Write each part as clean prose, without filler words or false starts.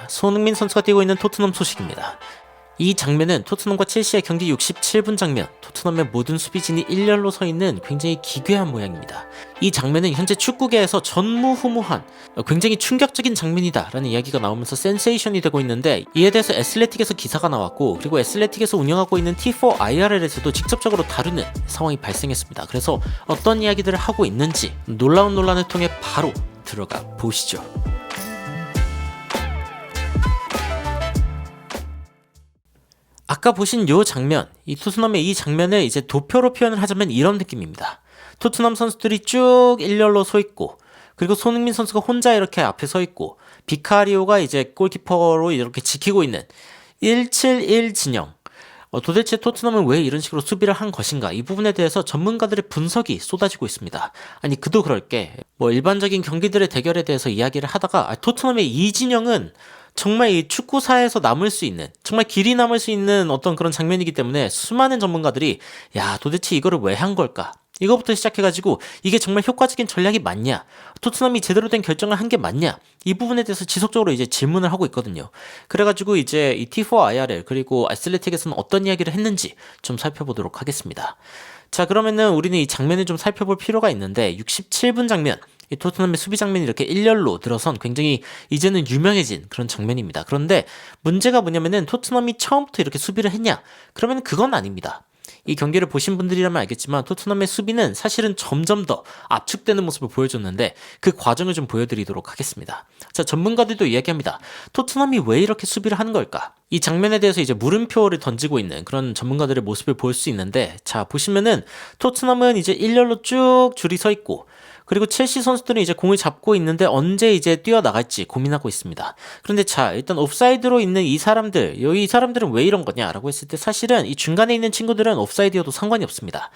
손흥민 선수가 뛰고 있는 토트넘 소식입니다. 이 장면은 토트넘과 첼시의 경기 67분 장면, 토트넘의 모든 수비진이 일렬로 서 있는 굉장히 기괴한 모양입니다. 이 장면은 현재 축구계에서 전무후무한 굉장히 충격적인 장면이다 라는 이야기가 나오면서 센세이션이 되고 있는데, 이에 대해서 애슬레틱에서 기사가 나왔고, 그리고 애슬레틱에서 운영하고 있는 T4IRL에서도 직접적으로 다루는 상황이 발생했습니다. 그래서 어떤 이야기들을 하고 있는지 놀라운 논란을 통해 바로 들어가 보시죠. 아까 보신 요 장면, 이 토트넘의 이 장면을 이제 도표로 표현을 하자면 이런 느낌입니다. 토트넘 선수들이 쭉 일렬로 서 있고, 그리고 손흥민 선수가 혼자 이렇게 앞에 서 있고, 비카리오가 이제 골키퍼로 이렇게 지키고 있는 171 진영. 도대체 토트넘은 왜 이런 식으로 수비를 한 것인가? 이 부분에 대해서 전문가들의 분석이 쏟아지고 있습니다. 아니, 그도 그럴 게 일반적인 경기들의 대결에 대해서 이야기를 하다가 토트넘의 이 진영은 정말 이 축구사에서 남을 수 있는, 정말 길이 남을 수 있는 어떤 그런 장면이기 때문에 수많은 전문가들이 도대체 이거를 왜 한 걸까? 이거부터 시작해가지고 이게 정말 효과적인 전략이 맞냐? 토트넘이 제대로 된 결정을 한 게 맞냐? 이 부분에 대해서 지속적으로 이제 질문을 하고 있거든요. 그래가지고 이제 이 T4IRL 그리고 애슬레틱에서는 어떤 이야기를 했는지 좀 살펴보도록 하겠습니다. 자, 그러면은 우리는 이 장면을 좀 살펴볼 필요가 있는데, 67분 장면, 이 토트넘의 수비 장면이 이렇게 일렬로 들어선 굉장히 이제는 유명해진 그런 장면입니다. 그런데 문제가 뭐냐면은 토트넘이 처음부터 이렇게 수비를 했냐? 그러면 그건 아닙니다. 이 경기를 보신 분들이라면 알겠지만 토트넘의 수비는 사실은 점점 더 압축되는 모습을 보여줬는데, 그 과정을 좀 보여드리도록 하겠습니다. 자, 전문가들도 이야기합니다. 토트넘이 왜 이렇게 수비를 하는 걸까? 이 장면에 대해서 이제 물음표를 던지고 있는 그런 전문가들의 모습을 볼 수 있는데, 자, 보시면은 토트넘은 이제 일렬로 쭉 줄이 서 있고, 그리고 첼시 선수들은 이제 공을 잡고 있는데 언제 이제 뛰어나갈지 고민하고 있습니다. 그런데 자, 일단 옵사이드로 있는 이 사람들, 이 사람들은 왜 이런 거냐라고 했을 때, 사실은 이 중간에 있는 친구들은 옵사이드여도 상관이 없습니다.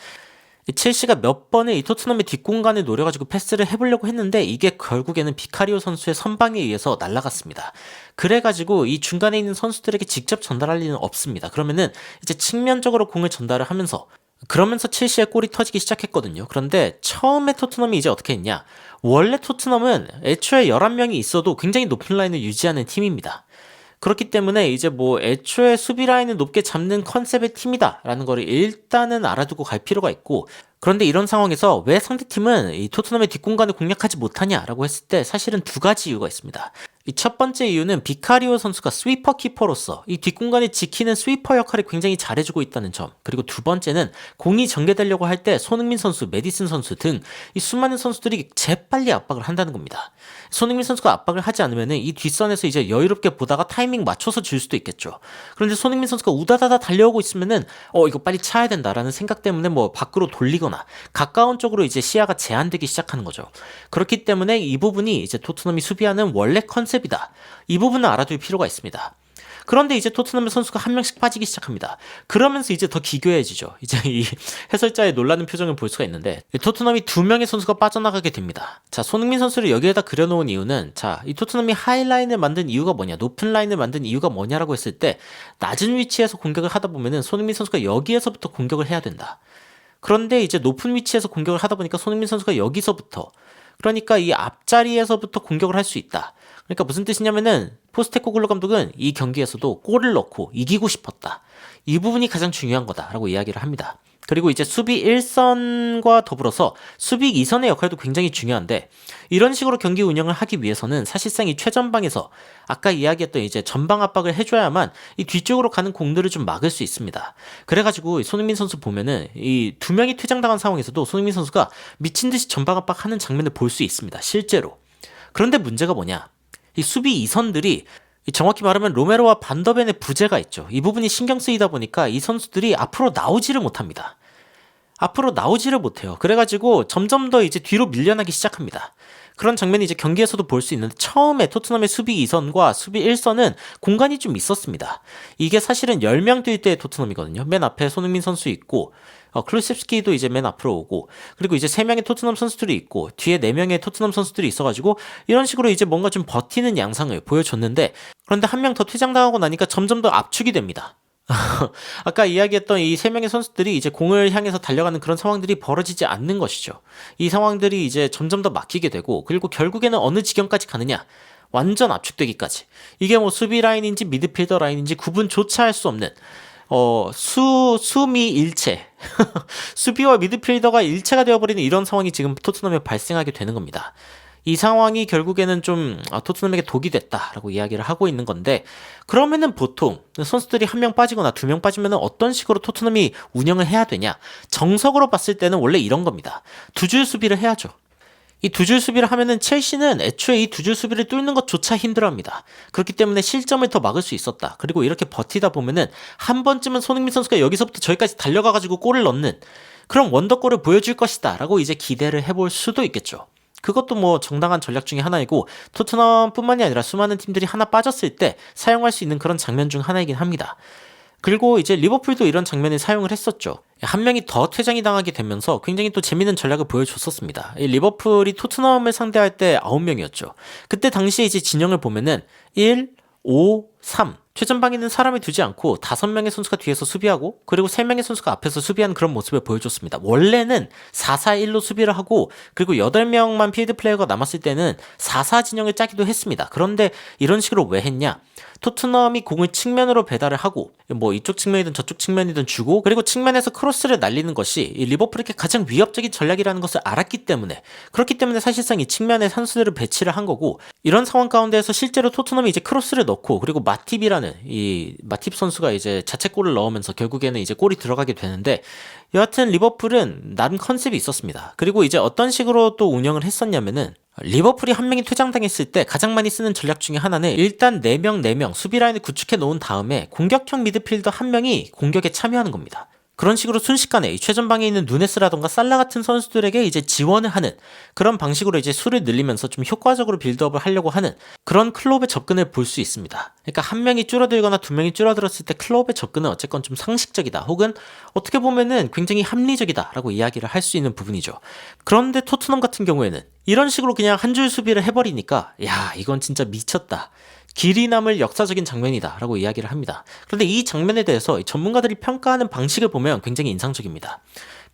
첼시가 몇 번의 이 토트넘의 뒷공간을 노려가지고 패스를 해보려고 했는데, 이게 결국에는 비카리오 선수의 선방에 의해서 날아갔습니다. 그래가지고 이 중간에 있는 선수들에게 직접 전달할 리는 없습니다. 그러면은 이제 측면적으로 공을 전달을 하면서, 그러면서 첼시의 골이 터지기 시작했거든요. 그런데 처음에 토트넘이 이제 어떻게 했냐? 원래 토트넘은 애초에 11명이 있어도 굉장히 높은 라인을 유지하는 팀입니다. 그렇기 때문에 이제 애초에 수비 라인을 높게 잡는 컨셉의 팀이다라는 거를 일단은 알아두고 갈 필요가 있고, 그런데 이런 상황에서 왜 상대팀은 이 토트넘의 뒷공간을 공략하지 못하냐라고 했을 때, 사실은 두 가지 이유가 있습니다. 이 첫 번째 이유는 비카리오 선수가 스위퍼 키퍼로서 이 뒷공간을 지키는 스위퍼 역할을 굉장히 잘해주고 있다는 점, 그리고 두 번째는 공이 전개되려고 할 때 손흥민 선수, 메디슨 선수 등 이 수많은 선수들이 재빨리 압박을 한다는 겁니다. 손흥민 선수가 압박을 하지 않으면 이 뒷선에서 이제 여유롭게 보다가 타이밍 맞춰서 줄 수도 있겠죠. 그런데 손흥민 선수가 우다다다 달려오고 있으면은 이거 빨리 차야 된다라는 생각 때문에 밖으로 돌리거나 가까운 쪽으로 이제 시야가 제한되기 시작하는 거죠. 그렇기 때문에 이 부분이 이제 토트넘이 수비하는 원래 컨셉이다, 이 부분을 알아둘 필요가 있습니다. 그런데 이제 토트넘의 선수가 한 명씩 빠지기 시작합니다. 그러면서 이제 더 기괴해지죠. 이제 이 해설자의 놀라는 표정을 볼 수가 있는데, 토트넘이 두 명의 선수가 빠져나가게 됩니다. 자, 손흥민 선수를 여기에다 그려놓은 이유는, 자, 이 토트넘이 하이라인을 만든 이유가 뭐냐, 높은 라인을 만든 이유가 뭐냐라고 했을 때, 낮은 위치에서 공격을 하다 보면은 손흥민 선수가 여기에서부터 공격을 해야 된다. 그런데 이제 높은 위치에서 공격을 하다 보니까 손흥민 선수가 여기서부터, 그러니까 이 앞자리에서부터 공격을 할 수 있다. 그러니까 무슨 뜻이냐면은 포스테코글루 감독은 이 경기에서도 골을 넣고 이기고 싶었다, 이 부분이 가장 중요한 거다라고 이야기를 합니다. 그리고 이제 수비 1선과 더불어서 수비 2선의 역할도 굉장히 중요한데, 이런 식으로 경기 운영을 하기 위해서는 사실상 이 최전방에서 아까 이야기했던 이제 전방 압박을 해줘야만 이 뒤쪽으로 가는 공들을 좀 막을 수 있습니다. 그래가지고 손흥민 선수 보면은 이 두 명이 퇴장당한 상황에서도 손흥민 선수가 미친 듯이 전방 압박하는 장면을 볼 수 있습니다, 실제로. 그런데 문제가 뭐냐? 이 수비 2선들이 정확히 말하면 로메로와 반더벤의 부재가 있죠. 이 부분이 신경 쓰이다 보니까 이 선수들이 앞으로 나오지를 못합니다. 앞으로 나오지를 못해요. 그래가지고 점점 더 이제 뒤로 밀려나기 시작합니다. 그런 장면이 이제 경기에서도 볼 수 있는데, 처음에 토트넘의 수비 2선과 수비 1선은 공간이 좀 있었습니다. 이게 사실은 10명 뛸 때의 토트넘이거든요. 맨 앞에 손흥민 선수 있고, 클루셉스키도 이제 맨 앞으로 오고, 그리고 이제 3명의 토트넘 선수들이 있고, 뒤에 4명의 토트넘 선수들이 있어가지고, 이런 식으로 이제 뭔가 좀 버티는 양상을 보여줬는데, 그런데 한 명 더 퇴장당하고 나니까 점점 더 압축이 됩니다. 아까 이야기했던 이 3명의 선수들이 이제 공을 향해서 달려가는 그런 상황들이 벌어지지 않는 것이죠. 이 상황들이 이제 점점 더 막히게 되고, 그리고 결국에는 어느 지경까지 가느냐? 완전 압축되기까지. 이게 뭐 수비 라인인지 미드필더 라인인지 구분조차 할 수 없는 수미 일체. 수비와 미드필더가 일체가 되어버리는 이런 상황이 지금 토트넘에 발생하게 되는 겁니다. 이 상황이 결국에는 좀 토트넘에게 독이 됐다라고 이야기를 하고 있는 건데, 그러면은 보통 선수들이 한 명 빠지거나 두 명 빠지면은 어떤 식으로 토트넘이 운영을 해야 되냐? 정석으로 봤을 때는 원래 이런 겁니다. 두 줄 수비를 해야죠. 이 두 줄 수비를 하면은 첼시는 애초에 이 두 줄 수비를 뚫는 것조차 힘들어합니다. 그렇기 때문에 실점을 더 막을 수 있었다. 그리고 이렇게 버티다 보면은 한 번쯤은 손흥민 선수가 여기서부터 저기까지 달려가가지고 골을 넣는 그런 원더골을 보여줄 것이다 라고 이제 기대를 해볼 수도 있겠죠. 그것도 뭐 정당한 전략 중에 하나이고, 토트넘뿐만이 아니라 수많은 팀들이 하나 빠졌을 때 사용할 수 있는 그런 장면 중 하나이긴 합니다. 그리고 이제 리버풀도 이런 장면을 사용을 했었죠. 한 명이 더 퇴장이 당하게 되면서 굉장히 또 재밌는 전략을 보여줬었습니다. 이 리버풀이 토트넘을 상대할 때 9명이었죠. 그때 당시에 이제 진영을 보면은 1, 5, 3 최전방에는 사람을 두지 않고 5명의 선수가 뒤에서 수비하고, 그리고 3명의 선수가 앞에서 수비하는 그런 모습을 보여줬습니다. 원래는 4-4-1로 수비를 하고, 그리고 8명만 필드 플레이어가 남았을 때는 4-4 진영을 짜기도 했습니다. 그런데 이런 식으로 왜 했냐? 토트넘이 공을 측면으로 배달을 하고, 뭐 이쪽 측면이든 저쪽 측면이든 주고, 그리고 측면에서 크로스를 날리는 것이 이 리버풀에게 가장 위협적인 전략이라는 것을 알았기 때문에, 그렇기 때문에 사실상 이 측면에 선수들을 배치를 한 거고, 이런 상황 가운데에서 실제로 토트넘이 이제 크로스를 넣고, 그리고 마팁이라는 이 마팁 선수가 이제 자책골을 넣으면서 결국에는 이제 골이 들어가게 되는데, 여하튼 리버풀은 나름 컨셉이 있었습니다. 그리고 이제 어떤 식으로 또 운영을 했었냐면은, 리버풀이 한 명이 퇴장당했을 때 가장 많이 쓰는 전략 중에 하나는 일단 4명 수비 라인을 구축해 놓은 다음에 공격형 미드필더 한 명이 공격에 참여하는 겁니다. 그런 식으로 순식간에 이 최전방에 있는 누네스라던가 살라 같은 선수들에게 이제 지원을 하는 그런 방식으로 이제 수를 늘리면서 좀 효과적으로 빌드업을 하려고 하는 그런 클롭의 접근을 볼 수 있습니다. 그러니까 한 명이 줄어들거나 두 명이 줄어들었을 때 클롭의 접근은 어쨌건 좀 상식적이다, 혹은 어떻게 보면은 굉장히 합리적이다라고 이야기를 할 수 있는 부분이죠. 그런데 토트넘 같은 경우에는 이런 식으로 그냥 한 줄 수비를 해버리니까, 야, 이건 진짜 미쳤다, 길이 남을 역사적인 장면이다 라고 이야기를 합니다. 그런데 이 장면에 대해서 전문가들이 평가하는 방식을 보면 굉장히 인상적입니다.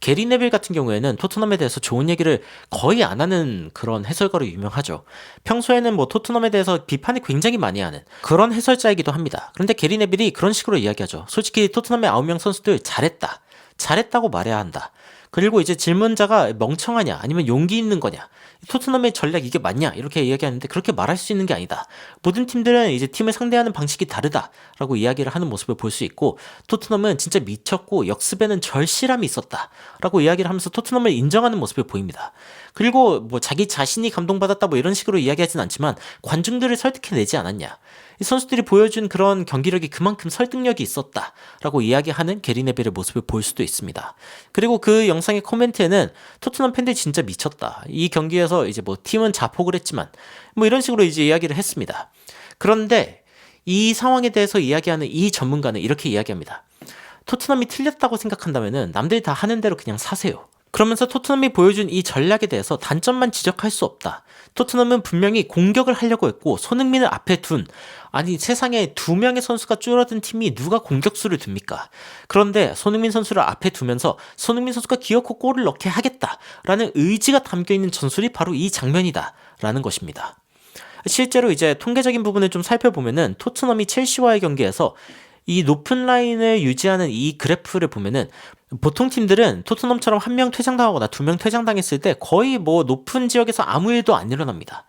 게리 네빌 같은 경우에는 토트넘에 대해서 좋은 얘기를 거의 안 하는 그런 해설가로 유명하죠. 평소에는 뭐 토트넘에 대해서 비판을 굉장히 많이 하는 그런 해설자이기도 합니다. 그런데 게리 네빌이 그런 식으로 이야기하죠. 솔직히 토트넘의 9명 선수들 잘했다고 말해야 한다. 그리고 이제 질문자가 멍청하냐 아니면 용기 있는 거냐, 토트넘의 전략 이게 맞냐 이렇게 이야기하는데, 그렇게 말할 수 있는 게 아니다. 모든 팀들은 이제 팀을 상대하는 방식이 다르다라고 이야기를 하는 모습을 볼 수 있고, 토트넘은 진짜 미쳤고 역습에는 절실함이 있었다라고 이야기를 하면서 토트넘을 인정하는 모습을 보입니다. 그리고 뭐 자기 자신이 감동받았다 뭐 이런 식으로 이야기하진 않지만 관중들을 설득해내지 않았냐, 이 선수들이 보여준 그런 경기력이 그만큼 설득력이 있었다라고 이야기하는 게리 네빌의 모습을 볼 수도 있습니다. 그리고 그 영상의 코멘트에는 토트넘 팬들이 진짜 미쳤다, 이 경기에서 이제 뭐 팀은 자폭을 했지만 뭐 이런 식으로 이제 이야기를 했습니다. 그런데 이 상황에 대해서 이야기하는 이 전문가는 이렇게 이야기합니다. 토트넘이 틀렸다고 생각한다면은 남들이 다 하는 대로 그냥 사세요. 그러면서 토트넘이 보여준 이 전략에 대해서 단점만 지적할 수 없다. 토트넘은 분명히 공격을 하려고 했고 손흥민을 앞에 둔, 아니 세상에 2명의 선수가 줄어든 팀이 누가 공격수를 둡니까? 그런데 손흥민 선수를 앞에 두면서 손흥민 선수가 기어코 골을 넣게 하겠다라는 의지가 담겨있는 전술이 바로 이 장면이다 라는 것입니다. 실제로 이제 통계적인 부분을 좀 살펴보면은 토트넘이 첼시와의 경기에서 이 높은 라인을 유지하는 이 그래프를 보면은, 보통 팀들은 토트넘처럼 한 명 퇴장당하거나 2명 퇴장당했을 때 거의 뭐 높은 지역에서 아무 일도 안 일어납니다.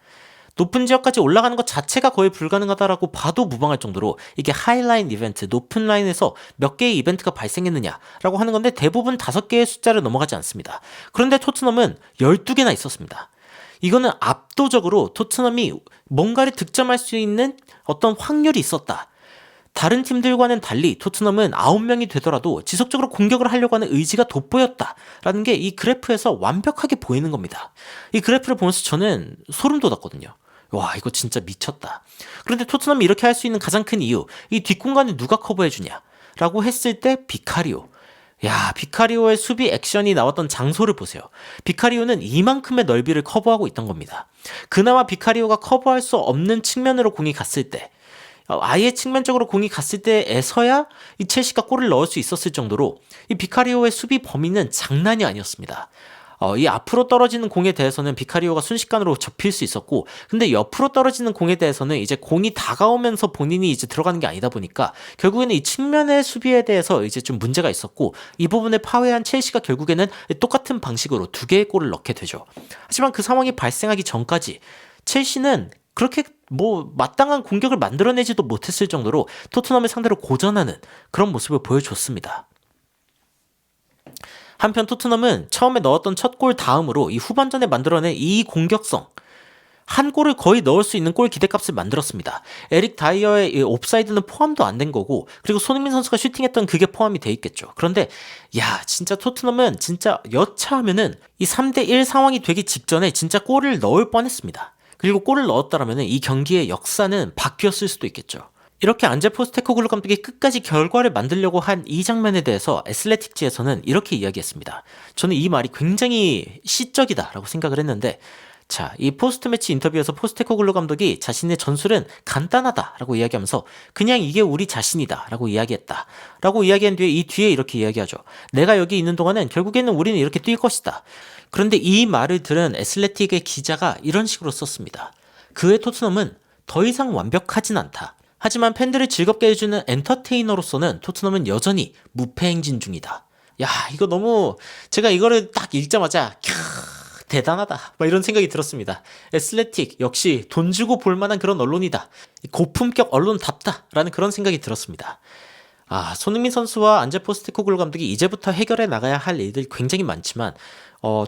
높은 지역까지 올라가는 것 자체가 거의 불가능하다라고 봐도 무방할 정도로 이게 하이라인 이벤트, 높은 라인에서 몇 개의 이벤트가 발생했느냐라고 하는 건데 대부분 5개의 숫자를 넘어가지 않습니다. 그런데 토트넘은 12개나 있었습니다. 이거는 압도적으로 토트넘이 뭔가를 득점할 수 있는 어떤 확률이 있었다. 다른 팀들과는 달리 토트넘은 9명이 되더라도 지속적으로 공격을 하려고 하는 의지가 돋보였다라는 게 이 그래프에서 완벽하게 보이는 겁니다. 이 그래프를 보면서 저는 소름 돋았거든요. 와, 이거 진짜 미쳤다. 그런데 토트넘이 이렇게 할 수 있는 가장 큰 이유, 이 뒷공간을 누가 커버해주냐 라고 했을 때 비카리오. 야, 비카리오의 수비 액션이 나왔던 장소를 보세요. 비카리오는 이만큼의 넓이를 커버하고 있던 겁니다. 그나마 비카리오가 커버할 수 없는 측면으로 공이 갔을 때, 아예 측면적으로 공이 갔을 때에서야 이 첼시가 골을 넣을 수 있었을 정도로 이 비카리오의 수비 범위는 장난이 아니었습니다. 이 앞으로 떨어지는 공에 대해서는 비카리오가 순식간으로 접힐 수 있었고, 근데 옆으로 떨어지는 공에 대해서는 이제 공이 다가오면서 본인이 이제 들어가는 게 아니다 보니까 결국에는 이 측면의 수비에 대해서 이제 좀 문제가 있었고, 이 부분을 파괴한 첼시가 결국에는 똑같은 방식으로 2개의 골을 넣게 되죠. 하지만 그 상황이 발생하기 전까지 첼시는 그렇게 뭐 마땅한 공격을 만들어내지도 못했을 정도로 토트넘을 상대로 고전하는 그런 모습을 보여줬습니다. 한편 토트넘은 처음에 넣었던 첫 골 다음으로 이 후반전에 만들어낸 이 공격성, 한 골을 거의 넣을 수 있는 골 기대값을 만들었습니다. 에릭 다이어의 이 옵사이드는 포함도 안 된 거고, 그리고 손흥민 선수가 슈팅했던 그게 포함이 돼 있겠죠. 그런데 진짜 토트넘은 진짜 여차하면은 이 3대1 상황이 되기 직전에 진짜 골을 넣을 뻔했습니다. 그리고 골을 넣었다라면 이 경기의 역사는 바뀌었을 수도 있겠죠. 이렇게 안제 포스테코글루 감독이 끝까지 결과를 만들려고 한 이 장면에 대해서 애슬레틱지에서는 이렇게 이야기했습니다. 저는 이 말이 굉장히 시적이다라고 생각을 했는데, 이 포스트 매치 인터뷰에서 포스테코글루 감독이 자신의 전술은 간단하다라고 이야기하면서 그냥 이게 우리 자신이다라고 이야기했다 라고 이야기한 뒤에 이 뒤에 이렇게 이야기하죠. 내가 여기 있는 동안은 결국에는 우리는 이렇게 뛸 것이다. 그런데 이 말을 들은 애슬레틱의 기자가 이런 식으로 썼습니다. 그의 토트넘은 더 이상 완벽하진 않다. 하지만 팬들을 즐겁게 해주는 엔터테이너로서는 토트넘은 여전히 무패 행진 중이다. 이거 너무, 제가 이거를 딱 읽자마자 대단하다 막 이런 생각이 들었습니다. 애슬레틱 역시 돈 주고 볼만한 그런 언론이다. 고품격 언론답다 라는 그런 생각이 들었습니다. 손흥민 선수와 안제 포스테코글루 감독이 이제부터 해결해 나가야 할 일들이 굉장히 많지만,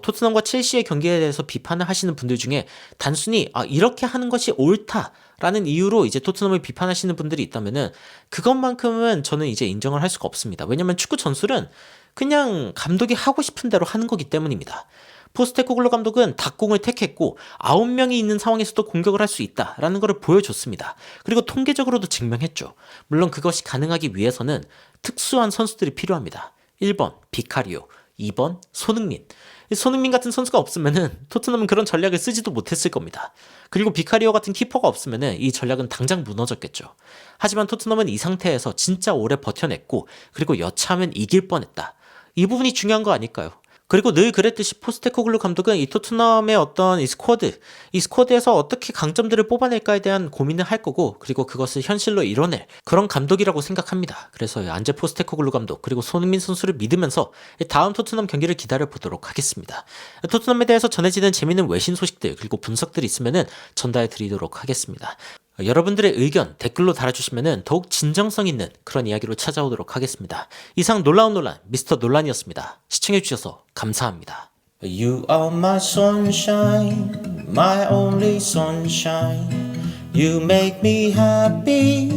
토트넘과 첼시의 경기에 대해서 비판을 하시는 분들 중에 단순히 이렇게 하는 것이 옳다라는 이유로 이제 토트넘을 비판하시는 분들이 있다면은 그것만큼은 저는 이제 인정을 할 수가 없습니다. 왜냐면 축구 전술은 그냥 감독이 하고 싶은 대로 하는 거기 때문입니다. 포스테코글루 감독은 닭공을 택했고 9명이 있는 상황에서도 공격을 할 수 있다라는 것을 보여줬습니다. 그리고 통계적으로도 증명했죠. 물론 그것이 가능하기 위해서는 특수한 선수들이 필요합니다. 1번 비카리오, 2번 손흥민 같은 선수가 없으면은 토트넘은 그런 전략을 쓰지도 못했을 겁니다. 그리고 비카리오 같은 키퍼가 없으면은 이 전략은 당장 무너졌겠죠. 하지만 토트넘은 이 상태에서 진짜 오래 버텨냈고, 그리고 여차하면 이길 뻔했다. 이 부분이 중요한 거 아닐까요? 그리고 늘 그랬듯이 포스테코글루 감독은 이 토트넘의 어떤 이 스쿼드에서 어떻게 강점들을 뽑아낼까에 대한 고민을 할 거고, 그리고 그것을 현실로 이뤄낼 그런 감독이라고 생각합니다. 그래서 안제 포스테코글루 감독 그리고 손흥민 선수를 믿으면서 다음 토트넘 경기를 기다려 보도록 하겠습니다. 토트넘에 대해서 전해지는 재미있는 외신 소식들 그리고 분석들이 있으면은 전달해 드리도록 하겠습니다. 여러분들의 의견 댓글로 달아주시면 더욱 진정성 있는 그런 이야기로 찾아오도록 하겠습니다. 이상 놀라운 논란 미스터 논란이었습니다. 시청해주셔서 감사합니다. You are my sunshine, my only sunshine. You make me happy,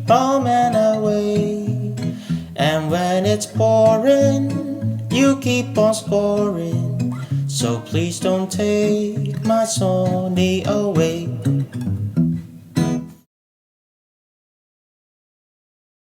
home and away. And when it's pouring, you keep on scoring. So please don't take my sunny away.